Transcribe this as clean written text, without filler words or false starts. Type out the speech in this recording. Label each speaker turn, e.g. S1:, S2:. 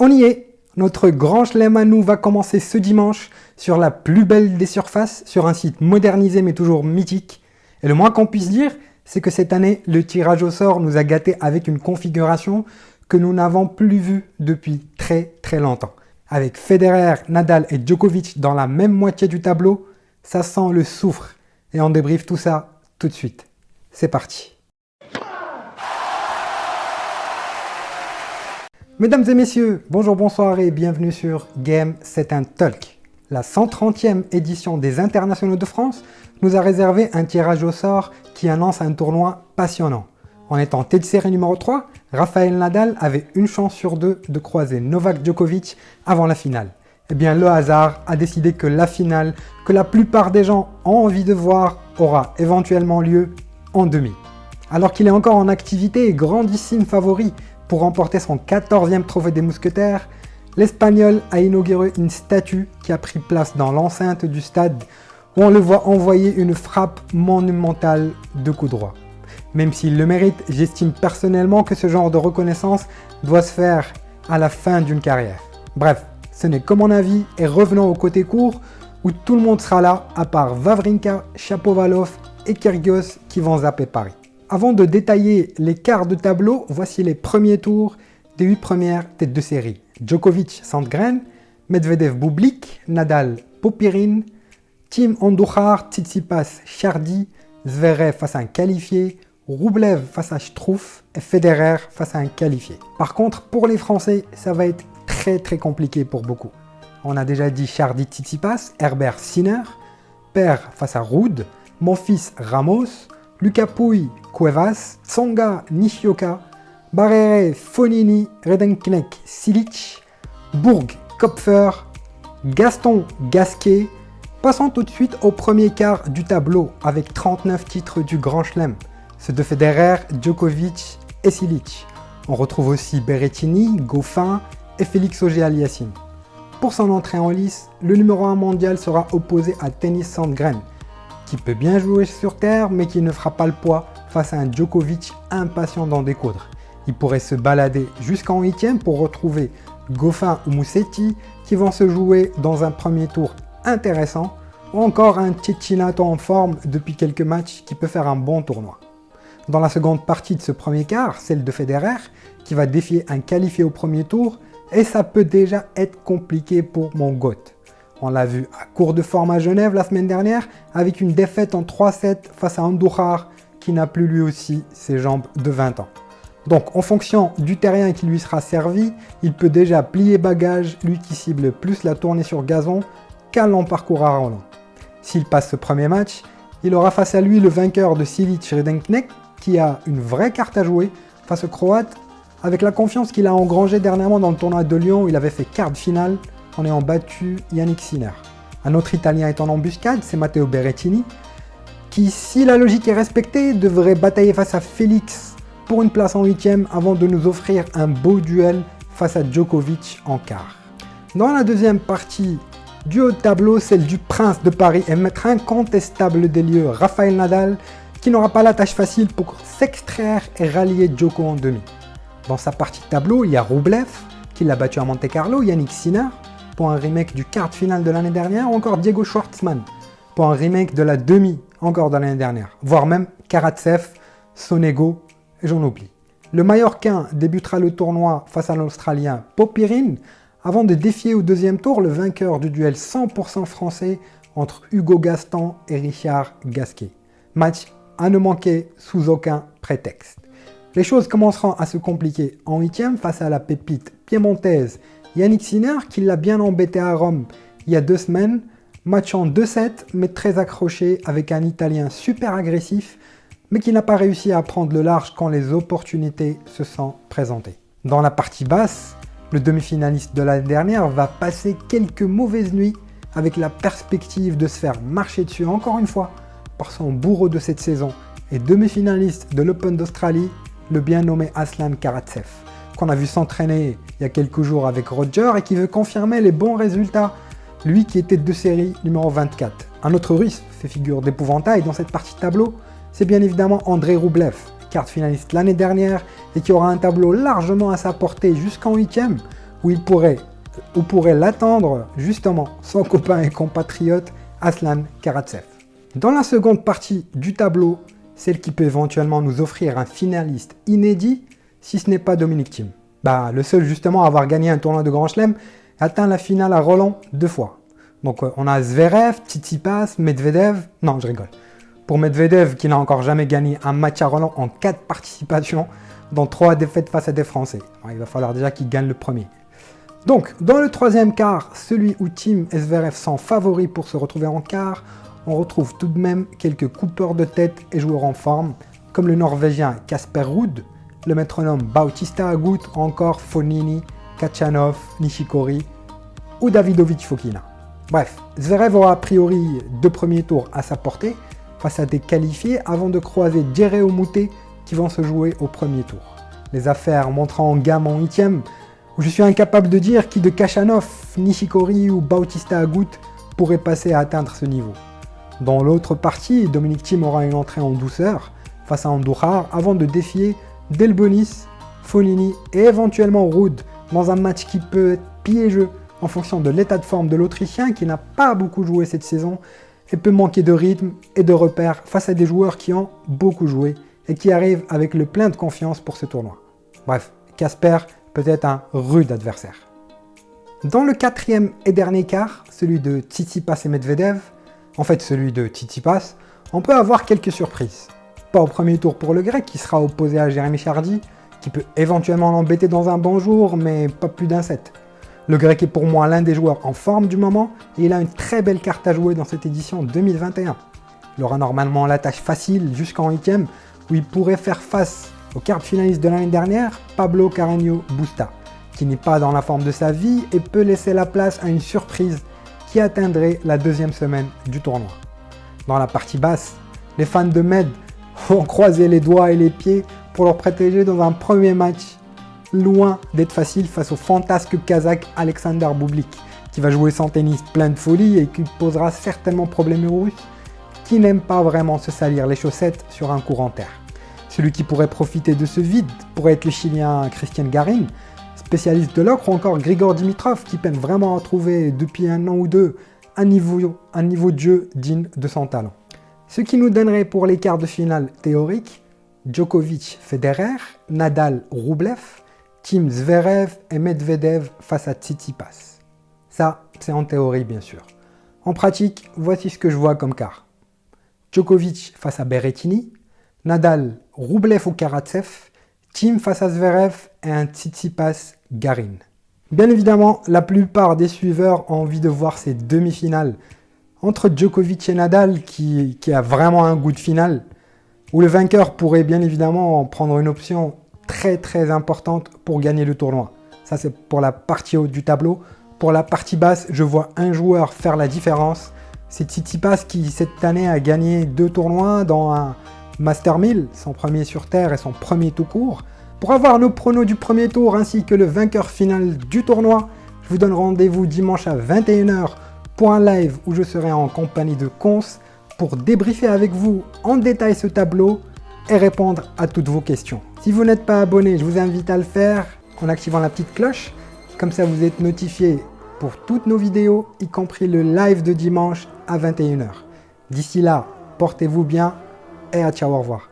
S1: On y est. Notre grand chelem à nous va commencer ce dimanche sur la plus belle des surfaces, sur un site modernisé mais toujours mythique. Et le moins qu'on puisse dire, c'est que cette année, le tirage au sort nous a gâtés avec une configuration que nous n'avons plus vue depuis très très longtemps. Avec Federer, Nadal et Djokovic dans la même moitié du tableau, ça sent le soufre. Et on débriefe tout ça tout de suite. C'est parti. Mesdames et messieurs, bonjour, bonsoir et bienvenue sur Game Set & Talk. La 130e édition des Internationaux de France nous a réservé un tirage au sort qui annonce un tournoi passionnant. En étant tête de série numéro 3, Rafael Nadal avait une chance sur deux de croiser Novak Djokovic avant la finale. Eh bien, le hasard a décidé que la finale, que la plupart des gens ont envie de voir, aura éventuellement lieu en demi. Alors qu'il est encore en activité et grandissime favori pour remporter son 14e trophée des mousquetaires, l'Espagnol a inauguré une statue qui a pris place dans l'enceinte du stade où on le voit envoyer une frappe monumentale de coup droit. Même s'il le mérite, j'estime personnellement que ce genre de reconnaissance doit se faire à la fin d'une carrière. Bref, ce n'est que mon avis et revenons au côté court où tout le monde sera là à part Wawrinka, Shapovalov et Kyrgios qui vont zapper Paris. Avant de détailler les quarts de tableau, voici les premiers tours des 8 premières têtes de série. Djokovic, Sandgren, Medvedev, Bublik, Nadal, Popyrin, Thiem, Andujar, Tsitsipas, Chardy, Zverev face à un qualifié, Rublev face à Struff et Federer face à un qualifié. Par contre, pour les Français, ça va être très compliqué pour beaucoup. On a déjà dit Chardy, Tsitsipas, Herbert, Sinner, Per face à Ruud, Monfils, Ramos, Lucas Pouille, Cuevas, Tsonga, Nishioka, Barrere, Fonini, Redenknecht, Silic, Bourg, Kopfer, Gaston, Gasquet. Passons tout de suite au premier quart du tableau avec 39 titres du Grand Chelem, ceux de Federer, Djokovic et Silic. On retrouve aussi Berrettini, Goffin et Félix Auger-Aliassime. Pour son entrée en lice, le numéro 1 mondial sera opposé à Tennys Sandgren, qui peut bien jouer sur terre mais qui ne fera pas le poids face à un Djokovic impatient d'en découdre. Il pourrait se balader jusqu'en 8e pour retrouver Goffin ou Musetti qui vont se jouer dans un premier tour intéressant ou encore un Cecchinato en forme depuis quelques matchs qui peut faire un bon tournoi. Dans la seconde partie de ce premier quart, celle de Federer qui va défier un qualifié au premier tour et ça peut déjà être compliqué pour mon GOAT. On l'a vu à court de forme à Genève la semaine dernière avec une défaite en 3-7 face à Andujar qui n'a plus lui aussi ses jambes de 20 ans. Donc en fonction du terrain qui lui sera servi, il peut déjà plier bagage, lui qui cible plus la tournée sur gazon qu'un long parcours à Roland. S'il passe ce premier match, il aura face à lui le vainqueur de Silic-Redenknecht qui a une vraie carte à jouer face au Croate avec la confiance qu'il a engrangée dernièrement dans le tournoi de Lyon où il avait fait quart de finale en ayant battu Yannick Sinner. Un autre Italien est en embuscade, c'est Matteo Berrettini, qui, si la logique est respectée, devrait batailler face à Félix pour une place en 8e avant de nous offrir un beau duel face à Djokovic en quart. Dans la deuxième partie du haut de tableau, celle du prince de Paris et maître incontestable des lieux, Rafael Nadal, qui n'aura pas la tâche facile pour s'extraire et rallier Djoko en demi. Dans sa partie de tableau, il y a Rublev, qui l'a battu à Monte-Carlo, Yannick Sinner, pour un remake du quart de finale de l'année dernière, ou encore Diego Schwartzmann, pour un remake de la demi encore de l'année dernière, voire même Karatsev, Sonego, et j'en oublie. Le Mallorquin débutera le tournoi face à l'Australien Popyrin, avant de défier au deuxième tour le vainqueur du duel 100% français entre Hugo Gaston et Richard Gasquet. Match à ne manquer sous aucun prétexte. Les choses commenceront à se compliquer en 8e face à la pépite piémontaise Yannick Sinner qui l'a bien embêté à Rome il y a 2 semaines, match en 2-7 mais très accroché avec un Italien super agressif mais qui n'a pas réussi à prendre le large quand les opportunités se sont présentées. Dans la partie basse, le demi-finaliste de l'année dernière va passer quelques mauvaises nuits avec la perspective de se faire marcher dessus encore une fois par son bourreau de cette saison et demi-finaliste de l'Open d'Australie, le bien nommé Aslan Karatsev, qu'on a vu s'entraîner il y a quelques jours avec Roger et qui veut confirmer les bons résultats, lui qui était de série numéro 24. Un autre russe fait figure d'épouvantail dans cette partie de tableau, c'est bien évidemment Andrei Rublev, quart finaliste l'année dernière et qui aura un tableau largement à sa portée jusqu'en 8e où pourrait l'attendre justement son copain et compatriote Aslan Karatsev. Dans la seconde partie du tableau, celle qui peut éventuellement nous offrir un finaliste inédit, si ce n'est pas Dominic Thiem. Le seul justement à avoir gagné un tournoi de Grand Chelem, atteint la finale à Roland 2 fois. Donc on a Zverev, Tsitsipas, Medvedev, non je rigole. Pour Medvedev qui n'a encore jamais gagné un match à Roland en 4 participations, dont 3 défaites face à des Français. Il va falloir déjà qu'il gagne le premier. Donc dans le troisième quart, celui où Thiem et Zverev sont favoris pour se retrouver en quart, on retrouve tout de même quelques coupeurs de tête et joueurs en forme, comme le Norvégien Casper Ruud, le métronome Bautista Agut, ou encore Fognini, Khachanov, Nishikori ou Davidovich Fokina. Bref, Zverev aura a priori 2 premiers tours à sa portée face à des qualifiés avant de croiser Djere ou Moutet qui vont se jouer au premier tour. Les affaires montrant en gamme en 8e, où je suis incapable de dire qui de Khachanov, Nishikori ou Bautista Agut pourrait passer à atteindre ce niveau. Dans l'autre partie, Dominic Thiem aura une entrée en douceur face à Andujar avant de défier Delbonis, Fognini et éventuellement Ruud dans un match qui peut être piégeux en fonction de l'état de forme de l'Autrichien qui n'a pas beaucoup joué cette saison et peut manquer de rythme et de repères face à des joueurs qui ont beaucoup joué et qui arrivent avec le plein de confiance pour ce tournoi. Bref, Casper peut être un rude adversaire. Dans le quatrième et dernier quart, celui de Tsitsipas et Medvedev, en fait celui de Tsitsipas, on peut avoir quelques surprises. Pas au premier tour pour le grec qui sera opposé à Jérémy Chardy, qui peut éventuellement l'embêter dans un bon jour, mais pas plus d'un set. Le grec est pour moi l'un des joueurs en forme du moment et il a une très belle carte à jouer dans cette édition 2021. Il aura normalement la tâche facile jusqu'en 8e où il pourrait faire face au quart finaliste de l'année dernière, Pablo Carreño Busta, qui n'est pas dans la forme de sa vie et peut laisser la place à une surprise qui atteindrait la deuxième semaine du tournoi. Dans la partie basse, les fans de Med vont croiser les doigts et les pieds pour leur protéger dans un premier match loin d'être facile face au fantasque kazakh Alexander Bublik, qui va jouer son tennis plein de folie et qui posera certainement problème aux Russes, qui n'aiment pas vraiment se salir les chaussettes sur un court en terre. Celui qui pourrait profiter de ce vide pourrait être le Chilien Cristian Garin, spécialiste de l'ocre, ou encore Grigor Dimitrov, qui peine vraiment à trouver depuis un an ou deux un niveau de jeu digne de son talent. Ce qui nous donnerait pour les quarts de finale théoriques Djokovic-Federer, Nadal-Rublev, Thiem Zverev et Medvedev face à Tsitsipas. Ça, c'est en théorie bien sûr. En pratique, voici ce que je vois comme quart. Djokovic face à Berrettini, Nadal, Rublev ou Karatsev, Thiem face à Zverev et un Tsitsipas Garin. Bien évidemment, la plupart des suiveurs ont envie de voir ces demi-finales entre Djokovic et Nadal qui a vraiment un goût de finale, où le vainqueur pourrait bien évidemment prendre une option très importante pour gagner le tournoi. Ça c'est pour la partie haute du tableau. Pour la partie basse, je vois un joueur faire la différence. C'est Tsitsipas qui cette année a gagné 2 tournois dans un Master 1000, son premier sur terre et son premier tout court. Pour avoir nos pronos du premier tour ainsi que le vainqueur final du tournoi, je vous donne rendez-vous dimanche à 21h pour un live où je serai en compagnie de Cons pour débriefer avec vous en détail ce tableau et répondre à toutes vos questions. Si vous n'êtes pas abonné, je vous invite à le faire en activant la petite cloche. Comme ça, vous êtes notifié pour toutes nos vidéos, y compris le live de dimanche à 21h. D'ici là, portez-vous bien et à ciao, au revoir.